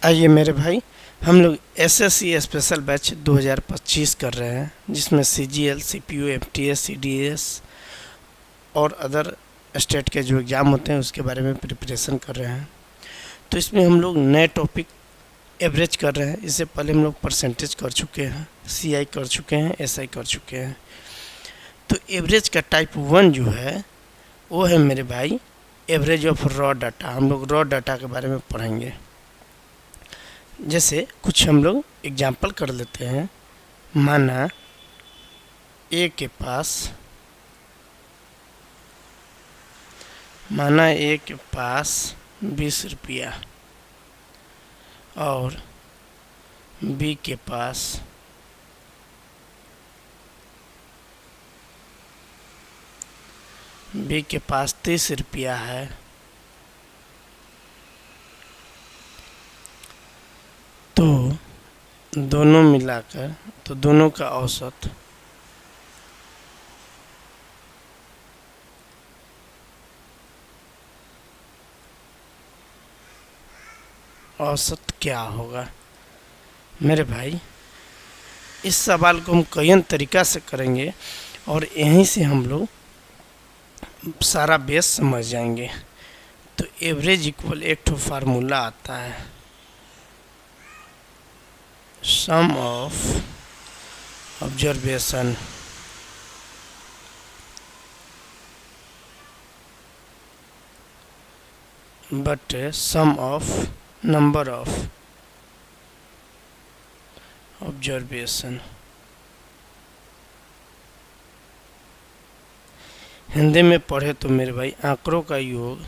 आइए मेरे भाई, हम लोग एसएससी स्पेशल बैच 2025 कर रहे हैं, जिसमें सीजीएल, सीपीयू, एफटीएस, सीडीएस और अदर स्टेट के जो एग्ज़ाम होते हैं उसके बारे में प्रिपरेशन कर रहे हैं। तो इसमें हम लोग नए टॉपिक एवरेज कर रहे हैं। इससे पहले हम लोग परसेंटेज कर चुके हैं, सीआई कर चुके हैं, एसआई कर चुके हैं। तो एवरेज का टाइप 1 जो है वो है मेरे भाई एवरेज ऑफ रॉ डाटा। हम लोग रॉ डाटा के बारे में पढ़ेंगे। जैसे कुछ हम लोग एग्जाम्पल कर लेते हैं। माना ए के पास 20 रुपया और बी के पास 30 रुपया है। तो दोनों मिलाकर दोनों का औसत क्या होगा मेरे भाई। इस सवाल को हम कई तरीक़ा से करेंगे और यहीं से हम लोग सारा बेस समझ जाएंगे। तो एवरेज इक्वल एक ठो फार्मूला आता है, सम ऑफ ऑब्जर्वेशन बटे sum of number of observation. Hindi में पढ़े तो मेरे भाई आंकड़ों का योग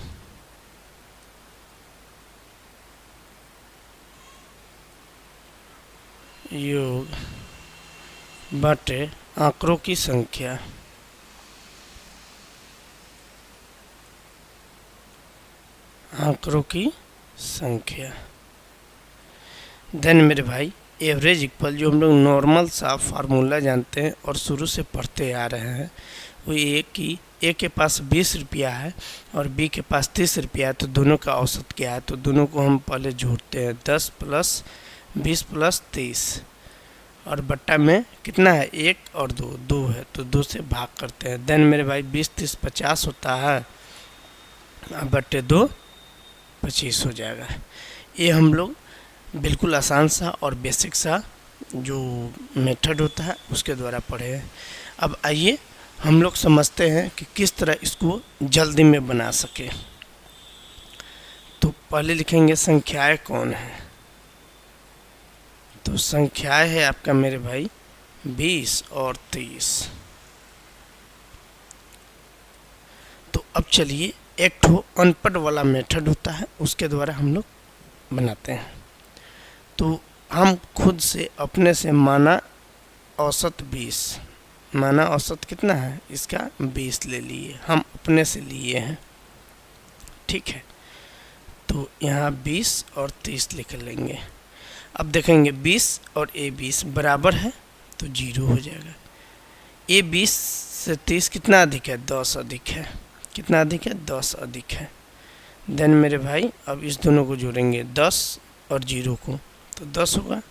बटे आंकड़ों की संख्या। देन मेरे भाई एवरेज इक्वल जो हम लोग नॉर्मल सा फार्मूला जानते हैं और शुरू से पढ़ते आ रहे हैं, वो ये कि ए के पास 20 रुपया है और बी के पास 30 रुपया है। तो दोनों का औसत क्या है? तो दोनों को हम पहले जोड़ते हैं, 10 + 20 + 30 और बट्टा में कितना है? 1 और 2 है, तो 2 से भाग करते हैं। देन मेरे भाई 20 30 50 होता है, बट्टे 2 25 हो जाएगा। ये हम लोग बिल्कुल आसान सा और बेसिक सा जो मेथड होता है उसके द्वारा पढ़े हैं। अब आइए हम लोग समझते हैं कि किस तरह इसको जल्दी में बना सके। तो पहले लिखेंगे संख्याएं कौन है। तो संख्याएं है आपका मेरे भाई 20 और 30। तो अब चलिए एक ठो अनपढ़ वाला मेथड होता है, उसके द्वारा हम लोग बनाते हैं। तो हम खुद से अपने से माना औसत 20, माना औसत कितना है इसका? 20 ले लिए, हम अपने से लिए हैं, ठीक है। तो यहाँ 20 और 30 लिख लेंगे। अब देखेंगे 20 और ए 20 बराबर है तो 0 हो जाएगा। ए 20 से 30 कितना अधिक है? 10 अधिक है। कितना अधिक है? 10 अधिक है। देन मेरे भाई अब इस दोनों को जोड़ेंगे, 10 और 0 को, तो 10 होगा।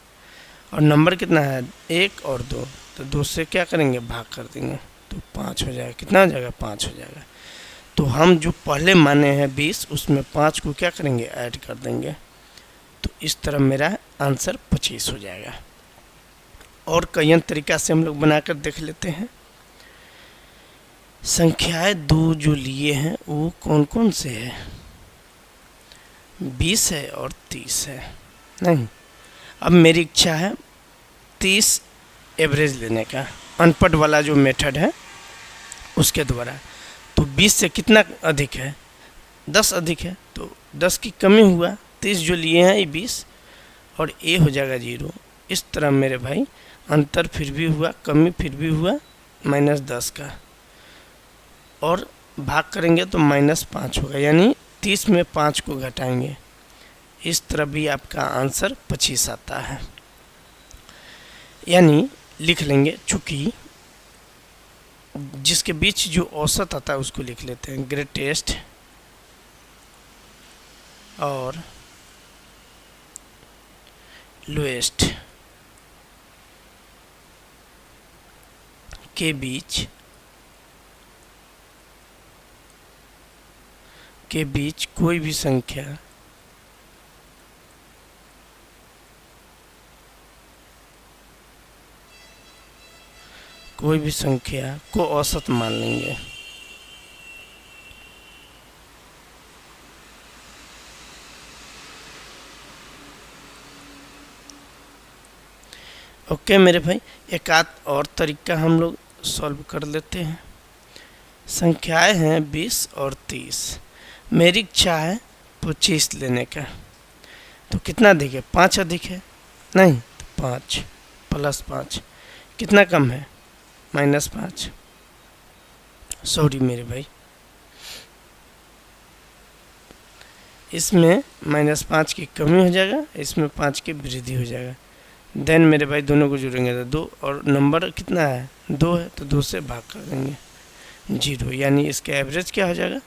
और नंबर कितना है? 1 और 2, तो 2 से क्या करेंगे? भाग कर देंगे, तो 5 हो जाएगा। कितना हो जाएगा? 5 हो जाएगा। तो हम जो पहले माने हैं 20, उसमें 5 को क्या करेंगे? ऐड कर देंगे। तो इस तरह मेरा आंसर 25 हो जाएगा। और कई तरीक़ा से हम लोग बनाकर देख लेते हैं। संख्याएं 2 जो लिए हैं वो कौन कौन से है? 20 है और 30 है। नहीं, अब मेरी इच्छा है 30 एवरेज लेने का, अनपढ़ वाला जो मेथड है उसके द्वारा। तो 20 से कितना अधिक है? 10 अधिक है, तो 10 की कमी हुआ। 30 जो लिए हैं ये 20 और ए हो जाएगा 0। इस तरह मेरे भाई अंतर फिर भी हुआ, कमी फिर भी हुआ -10 का, और भाग करेंगे तो -5 होगा, यानी 30 में 5 को घटाएंगे। इस तरह भी आपका आंसर 25 आता है। यानी लिख लेंगे, चूँकि जिसके बीच जो औसत आता है उसको लिख लेते हैं, ग्रेटेस्ट और लोएस्ट के बीच कोई भी संख्या को औसत मान लेंगे। ओके मेरे भाई, एक आध और तरीका हम लोग सॉल्व कर लेते हैं। संख्याएं हैं 20 और 30। मेरी इच्छा है 25 लेने का, तो कितना अधिक है? 5 अधिक है, नहीं तो 5 प्लस 5 कितना कम है? -5। सॉरी मेरे भाई, इसमें -5 की कमी हो जाएगा, इसमें 5 की वृद्धि हो जाएगा। देन मेरे भाई दोनों को जोड़ेंगे तो 2, और नंबर कितना है? 2 है, तो 2 से भाग कर देंगे 0, यानी इसका एवरेज क्या हो जाएगा?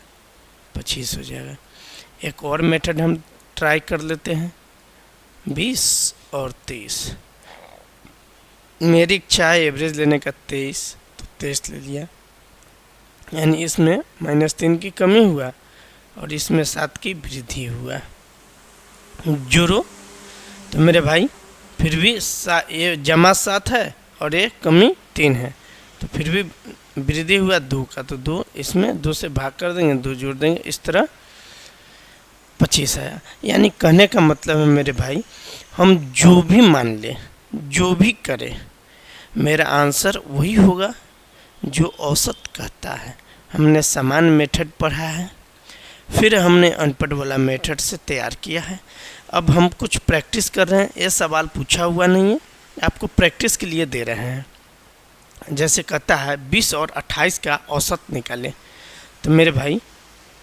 25 हो जाएगा। एक और मेथड हम ट्राई कर लेते हैं, 20 और 30। मेरी इच्छा है एवरेज लेने का 23, तो 23 ले लिया, यानी इसमें -3 की कमी हुआ और इसमें 7 की वृद्धि हुआ। जोड़ो तो मेरे भाई फिर भी ये जमा 7 है और ये कमी 3 है, तो फिर भी वृद्धि हुआ 2 का, तो 2 इसमें 2 से भाग कर देंगे, 2 जोड़ देंगे, इस तरह 25 आया। यानी कहने का मतलब है मेरे भाई, हम जो भी मान लें, जो भी करें, मेरा आंसर वही होगा जो औसत कहता है। हमने समान मेथड पढ़ा है, फिर हमने अनपढ़ वाला मेथड से तैयार किया है। अब हम कुछ प्रैक्टिस कर रहे हैं, ये सवाल पूछा हुआ नहीं है, आपको प्रैक्टिस के लिए दे रहे हैं। जैसे कहता है 20 और 28 का औसत निकालें, तो मेरे भाई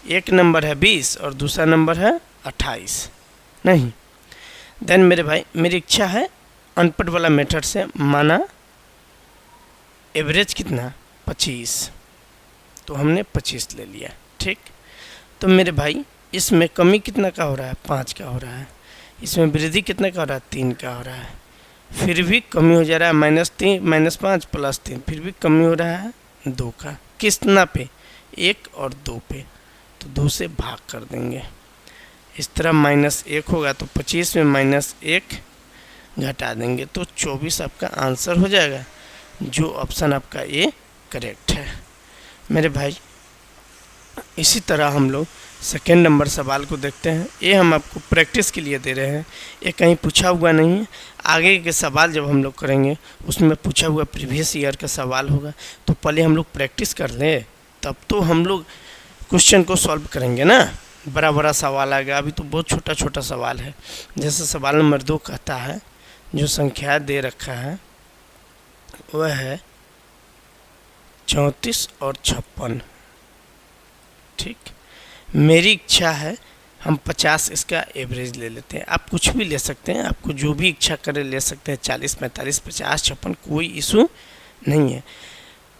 एक नंबर है 20 और दूसरा नंबर है 28, नहीं। देन मेरे भाई मेरी इच्छा है अनपढ़ वाला मेथड से, माना एवरेज कितना? 25, तो हमने 25 ले लिया, ठीक। तो मेरे भाई इसमें कमी कितना का हो रहा है? 5 का हो रहा है। इसमें वृद्धि कितना का हो रहा है? 3 का हो रहा है। फिर भी कमी हो जा रहा है -5 + 3, फिर भी कमी हो रहा है 2 का। कितना पे? 1 और 2 पे, तो 2 से भाग कर देंगे। इस तरह -1 होगा, तो 25 में -1 घटा देंगे, तो 24 आपका आंसर हो जाएगा, जो ऑप्शन आपका ए करेक्ट है। मेरे भाई इसी तरह हम लोग सेकेंड नंबर सवाल को देखते हैं। ये हम आपको प्रैक्टिस के लिए दे रहे हैं, ये कहीं पूछा हुआ नहीं है। आगे के सवाल जब हम लोग करेंगे उसमें पूछा हुआ प्रीवियस ईयर का सवाल होगा, तो पहले हम लोग प्रैक्टिस कर लें, तब तो हम लोग क्वेश्चन को सॉल्व करेंगे ना। बड़ा बड़ा सवाल आएगा, अभी तो बहुत छोटा छोटा सवाल है। जैसे सवाल नंबर 2 कहता है, जो संख्या दे रखा है वह है 34 और 56, ठीक। मेरी इच्छा है हम 50 इसका एवरेज ले लेते हैं। आप कुछ भी ले सकते हैं, आपको जो भी इच्छा करे ले सकते हैं, 40, 45, 50, 56, कोई इशू नहीं है।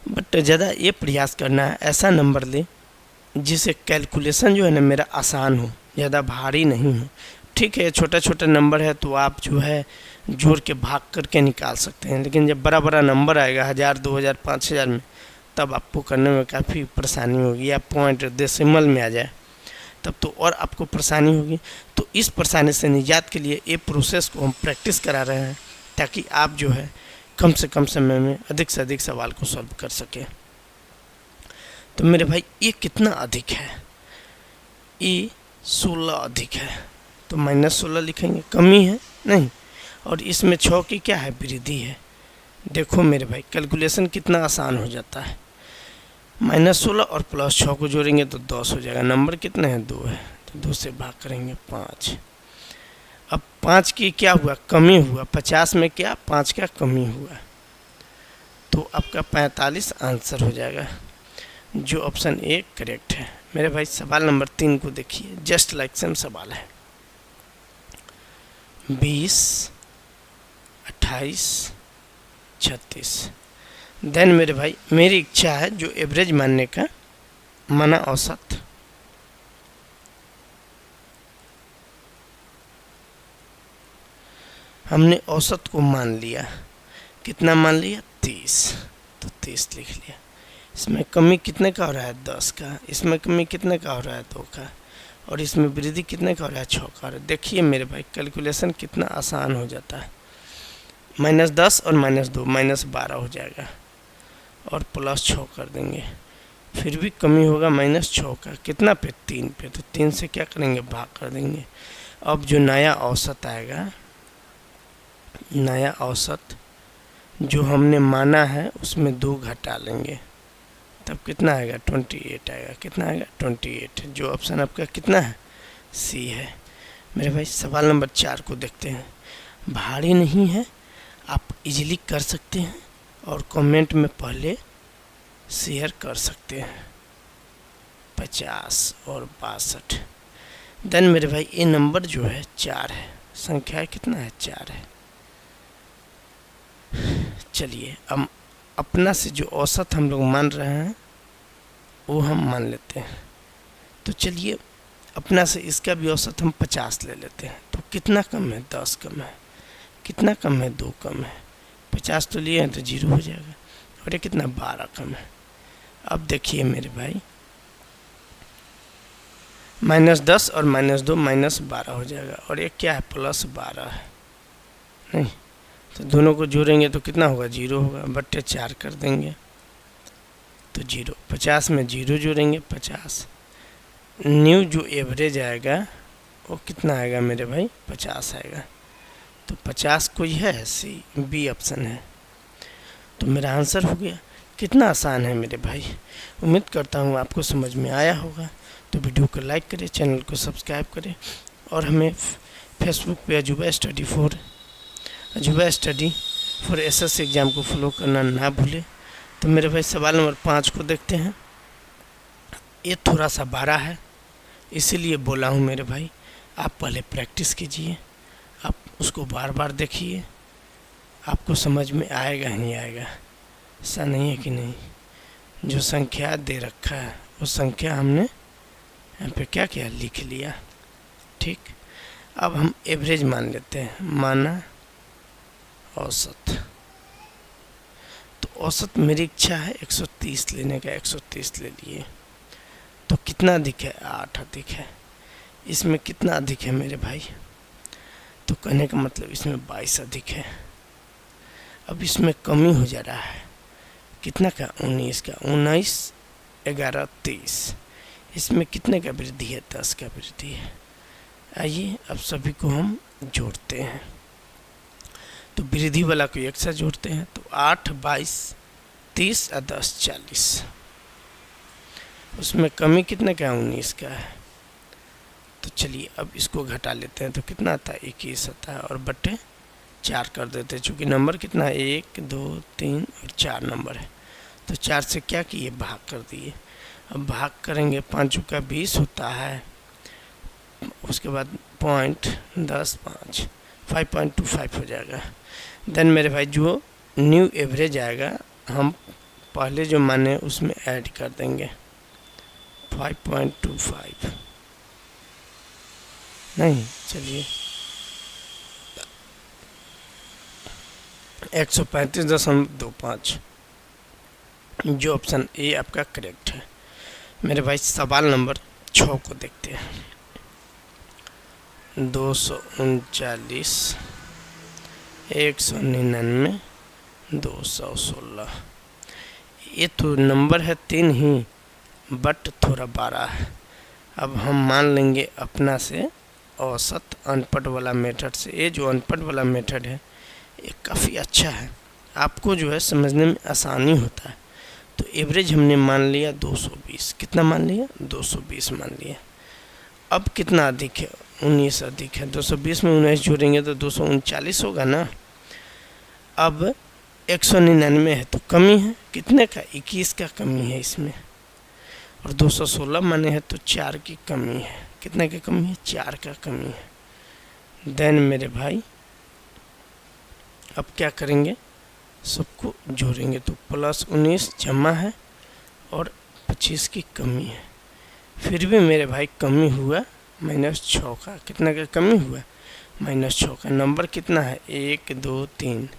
बट ज़्यादा ये प्रयास करना है ऐसा नंबर ले जिसे कैलकुलेशन जो है ना मेरा आसान हो, ज़्यादा भारी नहीं हो, ठीक है। छोटा छोटा नंबर है तो आप जो है जोड़ के भाग करके निकाल सकते हैं, लेकिन जब बड़ा बड़ा नंबर आएगा 1000, 2000, 5000 में, तब आपको करने में काफ़ी परेशानी होगी। या पॉइंट डेसिमल में आ जाए तब तो और आपको परेशानी होगी। तो इस परेशानी से निजात के लिए ये प्रोसेस को हम प्रैक्टिस करा रहे हैं, ताकि आप जो है कम से कम समय में अधिक से अधिक सवाल को सॉल्व कर सकें। तो मेरे भाई ये कितना अधिक है? ये 16 अधिक है, तो -16 लिखेंगे, कमी है नहीं। और इसमें 6 की क्या है? वृद्धि है। देखो मेरे भाई कैलकुलेशन कितना आसान हो जाता है। -16 और +6 को जोड़ेंगे तो 10 हो जाएगा। नंबर कितने हैं? 2 है, तो 2 से भाग करेंगे 5। अब 5 की क्या हुआ? कमी हुआ। 50 में क्या? 5 का कमी हुआ, तो आपका 45 आंसर हो जाएगा, जो ऑप्शन ए करेक्ट है। मेरे भाई सवाल नंबर 3 को देखिए, जस्ट लाइक सेम सवाल है। 20, 28, 36। देन मेरे भाई मेरी इच्छा है जो एवरेज मानने का, माना औसत। हमने औसत को मान लिया, कितना मान लिया 30, तो 30 लिख लिया। इसमें कमी कितने का हो रहा है 10 का, इसमें कमी कितने का हो रहा है 2 का, और इसमें वृद्धि कितने का हो रहा है 6 का। देखिए मेरे भाई कैलकुलेशन कितना आसान हो जाता है। -10 और -2 -12 हो जाएगा और +6 कर देंगे, फिर भी कमी होगा -6 का, कितना पे 3 पे, तो 3 से क्या करेंगे भाग कर देंगे। अब जो नया औसत आएगा, नया औसत जो हमने माना है उसमें 2 घटा लेंगे, तब कितना आएगा 28 आएगा। कितना आएगा 28, जो ऑप्शन आपका कितना है सी है। मेरे भाई सवाल नंबर 4 को देखते हैं। भारी नहीं है, आप इजीली कर सकते हैं और कमेंट में पहले शेयर कर सकते हैं। 50 और 62। देन मेरे भाई ये नंबर जो है 4 है, संख्या कितना है 4 है। चलिए अब अपना से जो औसत हम लोग मान रहे हैं वो हम मान लेते हैं। तो चलिए अपना से इसका भी औसत हम 50 ले लेते हैं। तो कितना कम है 10 कम है, कितना कम है 2 कम है, 50 तो लिए हैं तो 0 हो जाएगा, और ये कितना 12 कम है। अब देखिए मेरे भाई -10 और -2 -12 हो जाएगा, और ये क्या है +12 है, नहीं तो दोनों को जोड़ेंगे तो कितना होगा 0 होगा, बट्टे 4 कर देंगे तो 0। 50 में 0 जोड़ेंगे 50, न्यू जो एवरेज आएगा वो कितना आएगा मेरे भाई 50 आएगा। तो 50 कोई है सी, बी ऑप्शन है। तो मेरा आंसर हो गया। कितना आसान है मेरे भाई। उम्मीद करता हूँ आपको समझ में आया होगा। तो वीडियो को लाइक करें, चैनल को सब्सक्राइब करें, और हमें फेसबुक पे अजूबा स्टडी फॉर एसएससी एग्ज़ाम को फॉलो करना ना भूलें। तो मेरे भाई सवाल नंबर 5 को देखते हैं। ये थोड़ा सा बड़ा है इसीलिए बोला हूँ मेरे भाई, आप पहले प्रैक्टिस कीजिए, आप उसको बार बार देखिए, आपको समझ में आएगा ही आएगा। ऐसा नहीं है कि नहीं। जो संख्या दे रखा है वो संख्या हमने यहाँ पे क्या किया लिख लिया, ठीक। अब हम एवरेज मान लेते हैं, माना औसत। तो औसत मेरी इच्छा है 130 लेने का, 130 ले लिए। तो कितना अधिक है 8 अधिक है। इसमें कितना अधिक है मेरे भाई, तो कहने का मतलब इसमें 22 अधिक है। अब इसमें कमी हो जा रहा है, कितना का 19 का, 19 11 23। इसमें कितने का वृद्धि है 10 का वृद्धि है। आइए अब सभी को हम जोड़ते हैं। तो वृद्धि वाला को एक साथ जोड़ते हैं, तो 8 22 30 और 10 40। उसमें कमी कितने का 19 का है। तो चलिए अब इसको घटा लेते हैं, तो कितना आता है 21 आता है, और बट्टे 4 कर देते हैं। चूँकि नंबर कितना है 1 2 3 और 4 नंबर है, तो 4 से क्या किए भाग कर दिए। अब भाग करेंगे 5 का 20 होता है, उसके बाद पॉइंट 10 5 5.25 हो जाएगा। देन मेरे भाई जो न्यू एवरेज आएगा हम पहले जो माने उसमें ऐड कर देंगे 5.25। नहीं चलिए 135.25, जो ऑप्शन ए आपका करेक्ट है। मेरे भाई सवाल नंबर 6 को देखते हैं। 239 199 216। ये तो नंबर है 3 ही, बट थोड़ा बड़ा है। अब हम मान लेंगे अपना से औसत अनपढ़ वाला मेथड से। ये जो अनपढ़ वाला मेथड है ये काफ़ी अच्छा है, आपको जो है समझने में आसानी होता है। तो एवरेज हमने मान लिया 220। कितना मान लिया 220 मान लिया। अब कितना अधिक है 19 अधिक है। 220 में 19 जोड़ेंगे तो 239 होगा ना। अब 199 है तो कमी है, कितने का 21 का कमी है इसमें, और 216 माने है तो 4 की कमी है। कितने की कमी है 4 का कमी है। देन मेरे भाई अब क्या करेंगे, सबको जोड़ेंगे तो +19 जमा है और 25 की कमी है। फिर भी मेरे भाई कमी हुआ -6 का। कितना का कमी हुआ -6 का नंबर कितना है 1 2 3,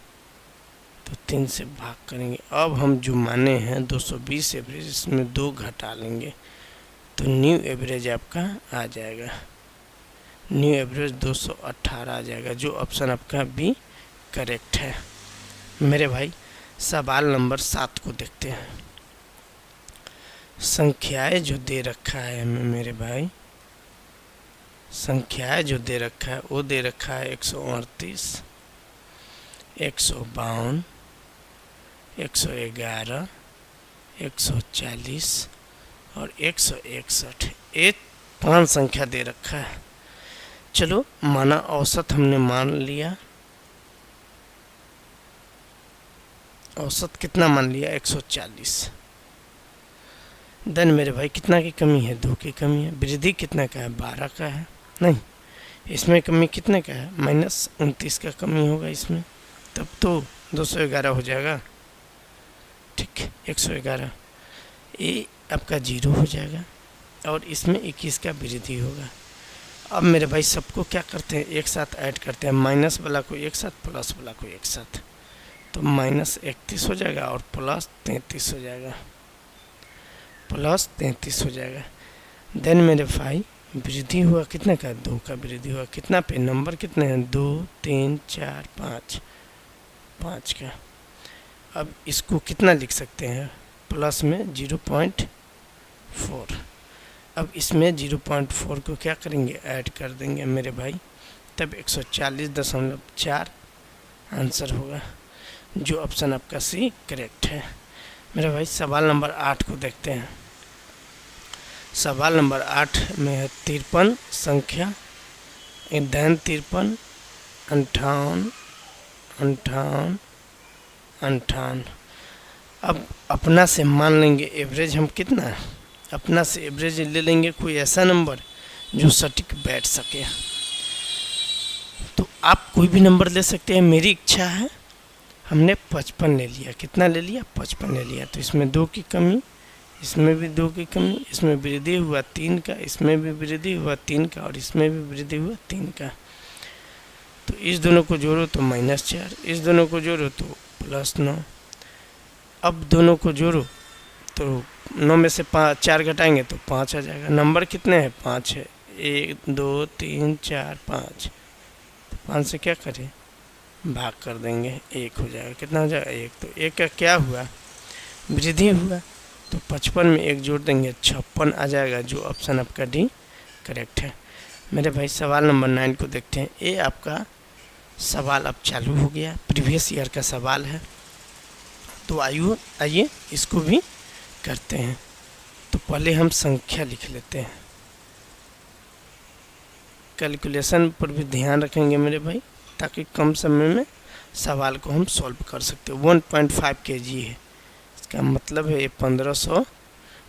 तो 3 से भाग करेंगे। अब हम जो माने हैं 220 एवरेज, इसमें 2 घटा लेंगे तो न्यू एवरेज आपका आ जाएगा, न्यू एवरेज 218 आ जाएगा, जो ऑप्शन आपका बी करेक्ट है। मेरे भाई सवाल नंबर 7 को देखते हैं। संख्याएं जो दे रखा है हमें मेरे भाई, संख्याएं जो दे रखा है वो दे रखा है 138, 152, 111, 140 और 161, ये 5 संख्या दे रखा है। चलो माना औसत हमने मान लिया, औसत कितना मान लिया 140। देन मेरे भाई कितना की कमी है 2 की कमी है, वृद्धि कितना का है 12 का है, नहीं इसमें कमी कितने का है -29 का कमी होगा इसमें, तब तो 211 हो जाएगा। ठीक 111 ये आपका 0 हो जाएगा और इसमें 21 का वृद्धि होगा। अब मेरे भाई सबको क्या करते हैं एक साथ ऐड करते हैं, माइनस वाला को एक साथ प्लस वाला को एक साथ, तो -31 हो जाएगा और +33 हो जाएगा, +33 हो जाएगा। देन मेरे भाई वृद्धि हुआ कितने का 2 का वृद्धि हुआ, कितना पे नंबर कितने हैं 2 3 4 5, 5 का। अब इसको कितना लिख सकते हैं प्लस में 0.4, अब इसमें 0.4 को क्या करेंगे ऐड कर देंगे मेरे भाई, तब 140.4 आंसर होगा, जो ऑप्शन आपका सी करेक्ट है। मेरे भाई सवाल नंबर 8 को देखते हैं। सवाल नंबर 8 में है 53 संख्या, देन 53, 58, 58, 58। अब अपना से मान लेंगे एवरेज हम कितना है, अपना से एवरेज ले लेंगे कोई ऐसा नंबर जो सटीक बैठ सके, तो आप कोई भी नंबर ले सकते हैं। मेरी इच्छा है हमने 55 ले लिया, कितना ले लिया 55 ले लिया, तो इसमें 2 की कमी, इसमें भी 2 की कमी, इसमें वृद्धि हुआ 3 का, इसमें भी वृद्धि हुआ 3 का और इसमें भी वृद्धि हुआ 3 का, तो इस दोनों को जोड़ो तो -4, इस दोनों को जोड़ो तो +9, अब दोनों को जोड़ो तो 9 में से 4 घटाएंगे तो 5 आ जाएगा। नंबर कितने हैं 5 है, 1 2 3 4 5, तो 5 से क्या करें भाग कर देंगे 1 हो जाएगा, कितना हो जाएगा 1, तो 1 का क्या हुआ वृद्धि हुआ, तो 55 में 1 जोड़ देंगे 56 आ जाएगा, जो ऑप्शन आपका डी करेक्ट है। मेरे भाई सवाल नंबर 9 को देखते हैं। ये आपका सवाल अब चालू हो गया, प्रीवियस ईयर का सवाल है, तो आइए इसको भी करते हैं। तो पहले हम संख्या लिख लेते हैं, कैलकुलेशन पर भी ध्यान रखेंगे मेरे भाई, ताकि कम समय में सवाल को हम सॉल्व कर सकते हैं। 1.5 kg है, इसका मतलब है ये 1500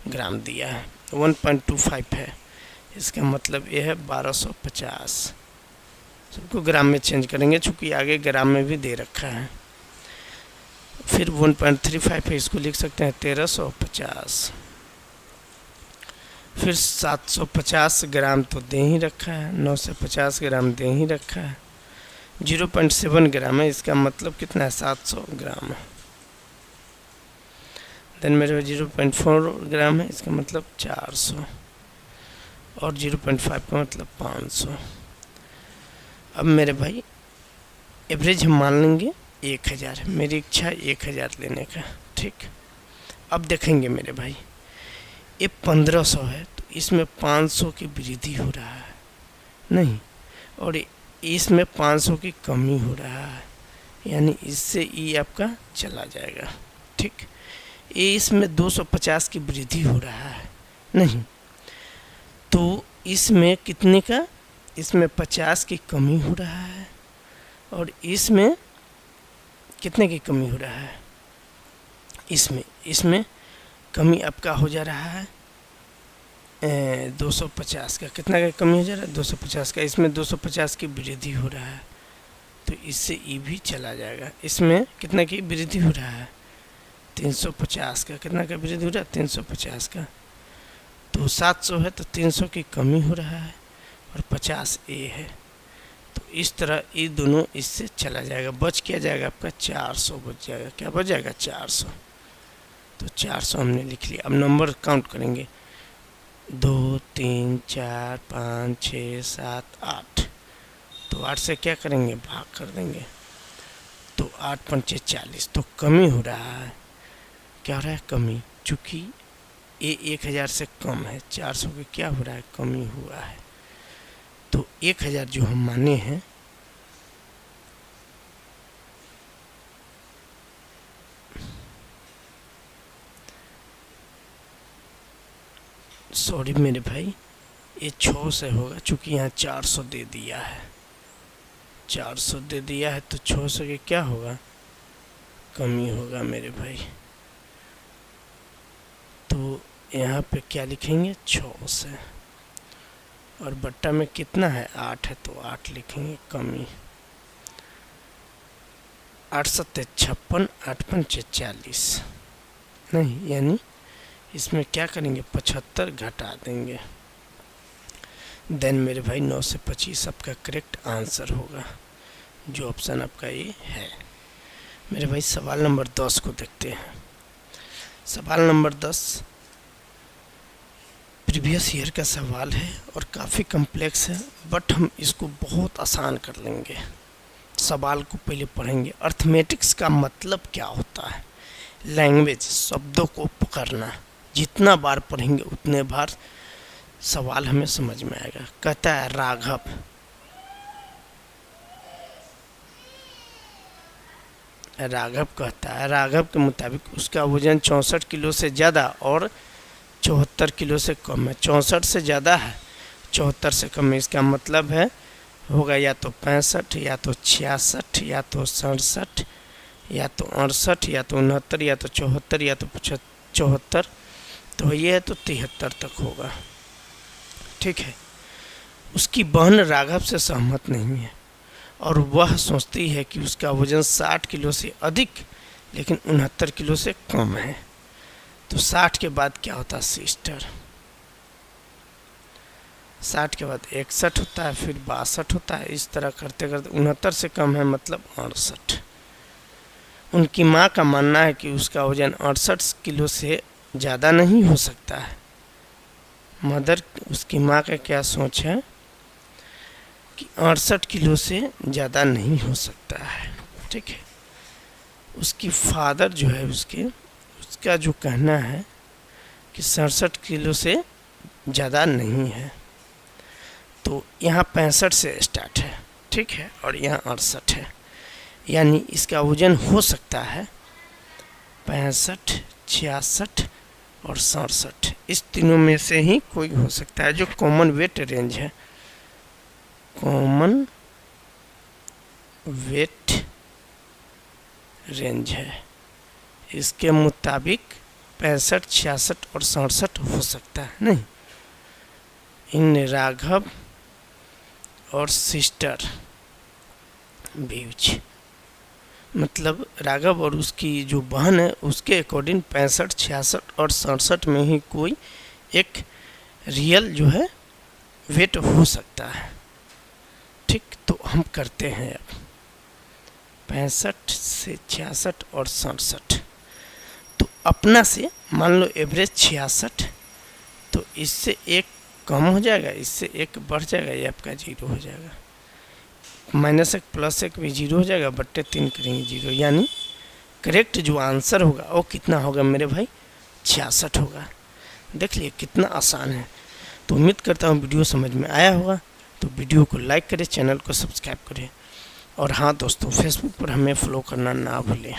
ग्राम दिया है। 1.25 है, इसका मतलब ये है 1250, सबको ग्राम में चेंज करेंगे चूँकि आगे ग्राम में भी दे रखा है। फिर 1.35 है, इसको लिख सकते हैं 1350, फिर 750 ग्राम तो दे ही रखा है, 950 ग्राम दे ही रखा है, 0.7 ग्राम है, इसका मतलब कितना है 700 ग्राम। देन मेरे 0.4 ग्राम है, इसका मतलब 400 और 0.5 का मतलब 500। अब मेरे भाई एवरेज हम मान लेंगे 1000, मेरी इच्छा 1000 लेने का। ठीक, अब देखेंगे मेरे भाई ये 1500 है, तो इसमें 500 की वृद्धि हो रहा है नहीं, और इसमें 500 की कमी हो रहा है, यानी इससे ई आपका चला जाएगा। ठीक, ये इसमें 250 की वृद्धि हो रहा है नहीं, तो इसमें कितने का, इसमें 50 की कमी हो रहा है और इसमें कितने की कमी हो रहा है, इसमें कमी आपका हो जा रहा है 250 का, कितना का कमी हो जा रहा है 250 का, इसमें 250 की वृद्धि हो रहा है, तो इससे ई भी चला जाएगा। इसमें कितना की वृद्धि हो रहा है 350 का, कितना का वृद्धि हो रहा है 350 का, तो 700 है तो 300 की कमी हो रहा है और 50 ए है, तो इस तरह ये दोनों इससे चला जाएगा, बच क्या जाएगा आपका 400 बच जाएगा। क्या बच जाएगा 400। तो 400 हमने लिख लिया। अब नंबर काउंट करेंगे 2 3 4 5 6 7 8। तो 8 से क्या करेंगे, भाग कर देंगे। तो 8 पंचे 40। तो कमी हो रहा है। क्या हो रहा है, कमी। चूँकि ये 1000 से कम है, 400 के क्या हो रहा है, कमी हुआ है। तो 1000 जो हम माने हैं सॉरी मेरे भाई, ये 6 से होगा, चूँकि यहाँ 400 दे दिया है। 400 दे दिया है तो 6 से के क्या होगा, कमी होगा मेरे भाई। तो यहाँ पे क्या लिखेंगे, 6 से। और बट्टा में कितना है, 8 है, तो 8 लिखेंगे, कमी। 8 सत्ते 56, 8 पंचे 40 नहीं, यानी इसमें क्या करेंगे, 75 घटा देंगे। देन मेरे भाई 9 से 25 आपका करेक्ट आंसर होगा, जो ऑप्शन आपका ये है। मेरे भाई सवाल नंबर 10 को देखते हैं। सवाल नंबर 10 प्रीवियस ईयर का सवाल है और काफ़ी कम्प्लेक्स है, बट हम इसको बहुत आसान कर लेंगे। सवाल को पहले पढ़ेंगे। अर्थमेटिक्स का मतलब क्या होता है, लैंग्वेज, शब्दों को पकड़ना। जितना बार पढ़ेंगे उतने बार सवाल हमें समझ में आएगा। कहता है राघव कहता है, राघव के मुताबिक उसका वजन 64 किलो से ज़्यादा और 74 किलो से कम है। 64 से ज़्यादा है, 74 से कम है। इसका मतलब है होगा या तो 65, या तो 66, या तो 67, या तो 68, या तो 69, या तो 74, या तो 74। तो ये है तो 73 तक होगा। ठीक है। उसकी बहन राघव से सहमत नहीं है और वह सोचती है कि उसका वजन 60 किलो से अधिक लेकिन 69 किलो से कम है। तो 60 के बाद क्या होता है, सिस्टर। 60 के बाद 61 होता है, फिर 62 होता है। इस तरह करते करते 69 से कम है मतलब 68। उनकी माँ का मानना है कि उसका वजन 68 किलो से ज़्यादा नहीं हो सकता है। उसकी माँ का क्या सोच है कि 68 किलो से ज़्यादा नहीं हो सकता है। ठीक है। उसकी फादर जो है उसका जो कहना है कि 67 किलो से ज़्यादा नहीं है। तो यहाँ 65 से स्टार्ट है, ठीक है, और यहाँ 68 है, यानी इसका वजन हो सकता है 65, 66 और 67। इस तीनों में से ही कोई हो सकता है, जो कॉमन वेट रेंज है। कॉमन वेट रेंज है, इसके मुताबिक 65, 66 और 67 हो सकता है। नहीं, इन राघव और सिस्टर बीच, मतलब राघव और उसकी जो बहन है उसके अकॉर्डिंग 65, 66 और 67 में ही कोई एक रियल जो है वेट हो सकता है। ठीक, तो हम करते हैं अब 65 से 66 और 67। तो अपना से मान लो एवरेज 66, तो इससे एक कम हो जाएगा, इससे एक बढ़ जाएगा, ये आपका 0 हो जाएगा। -1 +1 भी 0 हो जाएगा, बट्टे 3 करेंगे 0, यानी करेक्ट जो आंसर होगा वो कितना होगा मेरे भाई, 66 होगा। देख लिए कितना आसान है। तो उम्मीद करता हूँ वीडियो समझ में आया होगा। तो वीडियो को लाइक करें, चैनल को सब्सक्राइब करें, और हाँ दोस्तों, फेसबुक पर हमें फॉलो करना ना भूलें।